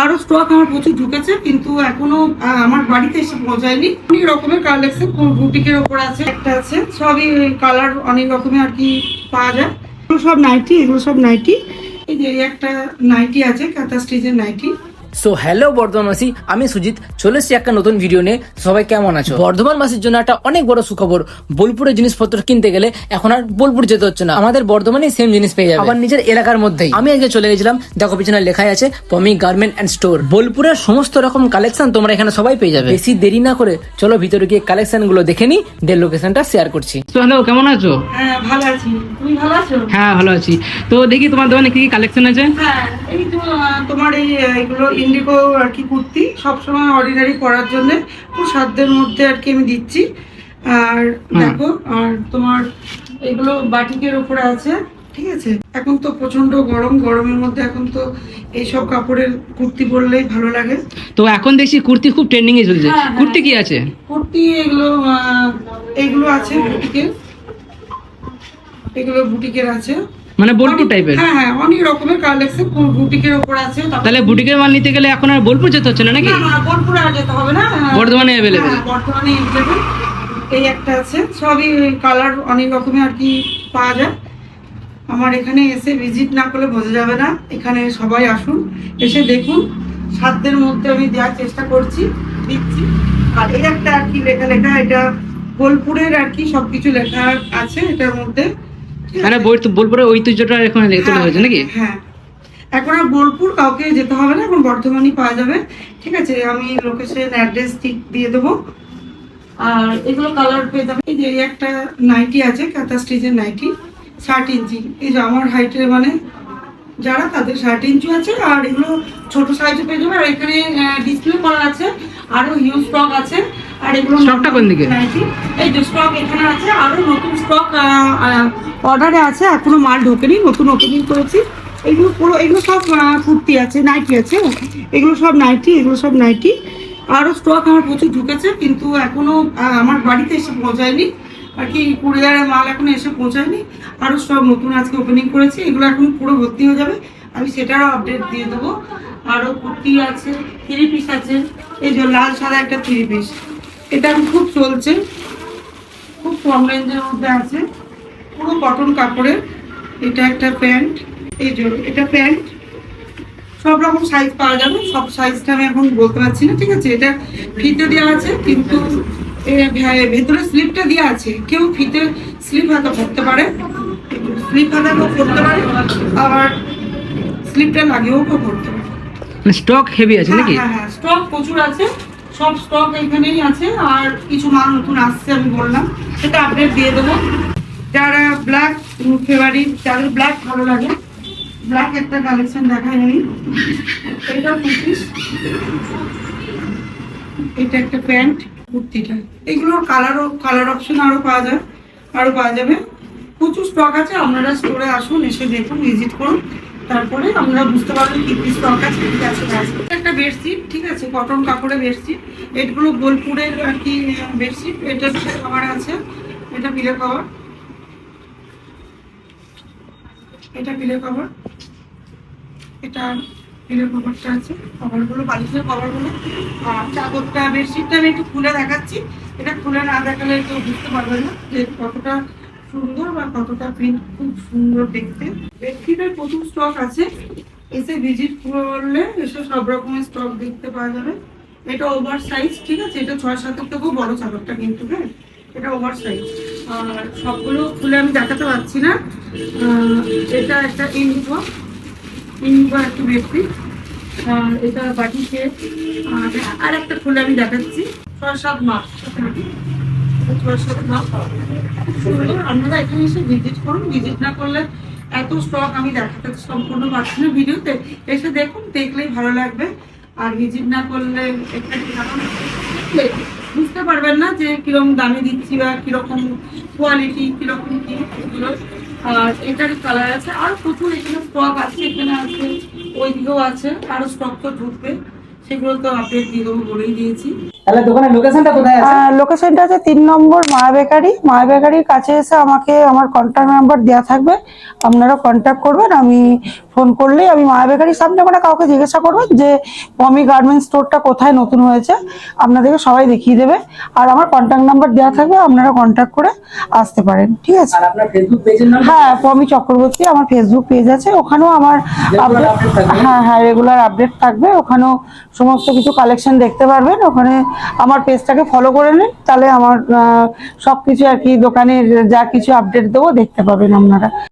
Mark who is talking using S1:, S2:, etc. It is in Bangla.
S1: আরো স্টক আমার প্রচুর ঢুকেছে, কিন্তু এখনো আমার বাড়িতে এসে পৌঁছায়নি। অনেক রকমের কালেকশন বুটিকের ওপর আছে, একটা আছে, সবই কালার অনেক রকমের আর কি পাওয়া যায়। এগুলো সব নাইটি, এগুলো সব নাইটি। এই যে একটা নাইটি আছে, কাঁথা স্টিচের নাইটি।
S2: সো হ্যালো বর্ধমানবাসী, আমি সুজিত চলে এসেছি একটা নতুন ভিডিও নিয়ে। সবাই কেমন আছো? বর্ধমানবাসীর জন্য একটা অনেক বড় সুখবর। বোলপুরের জিনিসপত্র কিনতে গেলে এখন আর বোলপুর যেতে হচ্ছে না, আমাদের বর্ধমানে সেম জিনিস পেয়ে যাবে, আবার নিজের এলাকার মধ্যেই। আমি আজকে চলে গেছিলাম, দেখো পিছনে লেখাই আছে পমি গার্মেন্ট অ্যান্ড স্টোর। বোলপুরের সমস্ত রকম কালেকশন তোমরা এখানে সবাই পেয়ে যাবে। বেশি দেরি না করে চলো ভিতরে গিয়ে কালেকশন গুলো দেখে নি, দেন লোকেশনটা শেয়ার করছি।
S3: তো হ্যালো, কেমন আছো?
S1: হ্যাঁ ভালো আছি, তুমি ভালো আছো?
S3: হ্যাঁ ভালো আছি। তো দেখি তোমার দোকানে কি কি কালেকশন আছে।
S1: হ্যাঁ এই তো তোমার এইগুলো ইন্ডিগো আর কি কুর্তি, সবসময় অর্ডিনারি পরার জন্য খুব সাধ্যের মধ্যে আর কি আমি দিচ্ছি। আর দেখো, আর তোমার এগুলো বাটিকের উপরে আছে, ঠিক আছে। এখন তো প্রচন্ড গরম, গরমের মধ্যে এখন তো এইসব কাপড়ের কুর্তি পরলেই ভালো লাগে।
S3: তো এখন দেখছি কুর্তি খুব ট্রেন্ডিং এ চলছে।
S1: হ্যাঁ,
S3: কুর্তি কি আছে?
S1: কুর্তি এগুলো আছে বুটিকের, এগুলো বুটিকের আছে,
S3: মানে বোলপুর টাইপের।
S1: হ্যাঁ হ্যাঁ, অনেক রকমের কালেকশন বুটিকের উপর আছে।
S3: তাহলে বুটিকের মাল নিতে গেলে এখন আর বোলপুর যেতে হচ্ছে না নাকি?
S1: না না, বোলপুরে আর যেতে হবে না,
S3: বর্ধমানে অ্যাভেলেবেল।
S1: হ্যাঁ, বর্তমানে available। এই একটা আছে, সবই কালার অনেক রকমের আর কি পাওয়া যায়। আমার এখানে এসে ভিজিট না করলে বোঝা যাবে না। এখানে সবাই আসুন, এসে দেখুন, সাধ্যের মধ্যে আমি দেওয়ার চেষ্টা করছি, দিচ্ছি। আর এই একটা আর কি লেখা লেখা, এটা বোলপুরের আর কি সবকিছু লেখা আছে এটার মধ্যে, ঠিক আছে?
S3: মানে বোলপুরের ঐতিহ্যটা এখন তুলে হয়েছে নাকি?
S1: হ্যাঁ, এখন আর বোলপুর কাউকে যেতে হবে না, এখন বর্ধমানই পাওয়া যাবে, ঠিক আছে। আমি লোকেশন অ্যাড্রেস ঠিক দিয়ে দেবো। আর এগুলো কালার পেয়ে যাবে। এই যে একটা নাইটি আছে, কাঁথা স্টিচের নাইটি, 60 ইঞ্চি। এই যে আমার হাইটের মানে যারা, তাদের 60 ইঞ্চি আছে। আর এগুলো ছোট সাইজে পেয়ে যাবে। আর এখানে ডিসপ্লে করা আছে, আরো হিউজ স্টক আছে। আর এগুলো
S3: স্টকটা কোন দিকে?
S1: নাইটি, এই যে স্টক এখানে আছে, আরো নতুন স্টক অর্ডারে আছে, এখনো মাল ঢোকেনি, নতুন ওপেনিং করেছি। এগুলো পুরো, এগুলো সব কুর্তি আছে, নাইটি আছে, এগুলো সব নাইটি, এগুলো সব নাইটি। আরও স্টক আমার প্রচুর ঢুকেছে, কিন্তু এখনো আমার বাড়িতে এসে পৌঁছায়নি আর কি, কুরিয়ারের মাল এখনো এসে পৌঁছায়নি। আরও স্টক নতুন আজকে ওপেনিং করেছি, এগুলো এখন পুরো ভর্তি হয়ে যাবে, আমি সেটারও আপডেট দিয়ে দেবো। আরও কুর্তি আছে, 3 পিস আছে। এই যে লাল সাদা একটা 3 পিস, এটা এখন খুব চলছে, খুব কম রেঞ্জের মধ্যে আছে, পুরো কটন কাপড়ের। এটা একটা প্যান্ট, এই যে এটা প্যান্ট, সব রকম সাইজ পাওয়া যাবে। সব সাইজটা আমি এখন বলতে পারছি না, ঠিক আছে। এটা ফিতে দেওয়া আছে, কিন্তু ভেতরে স্লিপটা দেওয়া আছে। কেউ ফিতে স্লিপ হাতা পরতে পারে, স্লিপ হাতা পরতে পারে, আবার স্লিপটা লাগেও পরতে পারে।
S3: স্টক হেভি আছে নাকি?
S1: হ্যাঁ হ্যাঁ, স্টক প্রচুর আছে, সব স্টক এখানেই আছে। আর কিছু মাল নতুন আসছে, আমি বললাম সেটা আপডেট দিয়ে দেবো। যারা ব্ল্যাক ফেভারিট, যাদের ব্ল্যাক ভালো লাগে, ব্ল্যাক একটা কালেকশন দেখাই আমি। এটা 2 পিস, এটা একটা প্যান্ট, কুর্তিটা। এগুলোর কালার অপশন আরো পাওয়া যাবে। প্রচুর স্টক আছে, আপনারা স্টোরে আসুন, এসে দেখুন, ভিজিট করুন, তারপরে আমরা বুঝতে পারবেন কি কি স্টক আছে, কি আছে না আছে। একটা বেডশিট, ঠিক আছে, কটন কাপড়ের বেডশিট। এগুলো বোলপুরের আর কি বেডশিট। এটা কভার আছে, এটা পিলো কভার, এটা পিলো কভার, এটা পিলো কভারটা আছে, কভারগুলো বালিশের কভারগুলো। আর চাদরটা, বেডশিটটা আমি একটু খুলে দেখাচ্ছি। এটা খুলে না দেখালে কেউ বুঝতে পারবে না যে কতটা সুন্দর বা কতটা প্রিন্ট খুব সুন্দর দেখতে। বেডশিটের প্রচুর স্টক আছে, এসে ভিজিট করলে এসে সব রকমের স্টক দেখতে পাওয়া যাবে। এটা ওভার সাইজ, ঠিক আছে, এটা 6-7 থেকেও বড় চাদরটা, কিন্তু হ্যাঁ এটা ওভার সাইজ। আর সবগুলো খুলে আমি দেখাতে পারছি না। এটা একটা ইন্ডিগো একটা বেডশিট। আর এটা বাটি সেট। আর একটা খুলে আমি দেখাচ্ছি, 6-7 মাস, 6-7 মাস। আপনারা এখানে এসে ভিজিট করুন, ভিজিট না করলে এত স্টক আমি দেখাতে সম্পূর্ণ পারছি না ভিডিওতে। এসে দেখুন, দেখলেই ভালো লাগবে। আর ভিজিট না করলে বুঝতে পারবেন না যে কিরকম দামে দিচ্ছি বা কিরকম কোয়ালিটি, কিরকম কি এগুলো। আর এটার কালার আছে, আর প্রচুর এখানে স্টক আছে, এখানে আছে, ওই দিকেও আছে, আরো স্টক তো ঢুকবে, সেগুলো তো আপডেট দিয়ে দেবো, বলেই দিয়েছি।
S2: তাহলে দোকানের লোকেশনটা কোথায় আছে?
S4: লোকেশনটা আছে 3 নম্বর মায়া বেকারি। মায়া বেকারির কাছে এসে আমাকে আমার কন্ট্যাক্ট নাম্বার দেওয়া থাকবে, আপনারা কন্ট্যাক্ট করবেন। আমি ফোন করলেই আমি মায়া বেকারির সামনে মানে কাউকে জিজ্ঞাসা করবেন যে পমি গার্মেন্টস স্টোরটা কোথায় নতুন হয়েছে, আপনাদেরকে সবাই দেখিয়ে দেবে। আর আমার কন্ট্যাক্ট নাম্বার দেওয়া থাকবে, আপনারা কন্ট্যাক্ট করে আসতে পারেন, ঠিক আছে?
S2: আর আপনার ফেসবুক পেজের নাম?
S4: হ্যাঁ, পমি চক্রবর্তী আমার ফেসবুক পেজ আছে, ওখানেও আমার আপডেট, হ্যাঁ রেগুলার আপডেট থাকবে। ওখানেও সমস্ত কিছু কালেকশন দেখতে পারবেন। ওখানে আমার পেজটাকে ফলো করে নিন, তাহলে আমার সবকিছু আর কি দোকানের যা কিছু আপডেট দেবো দেখতে পাবেন আপনারা।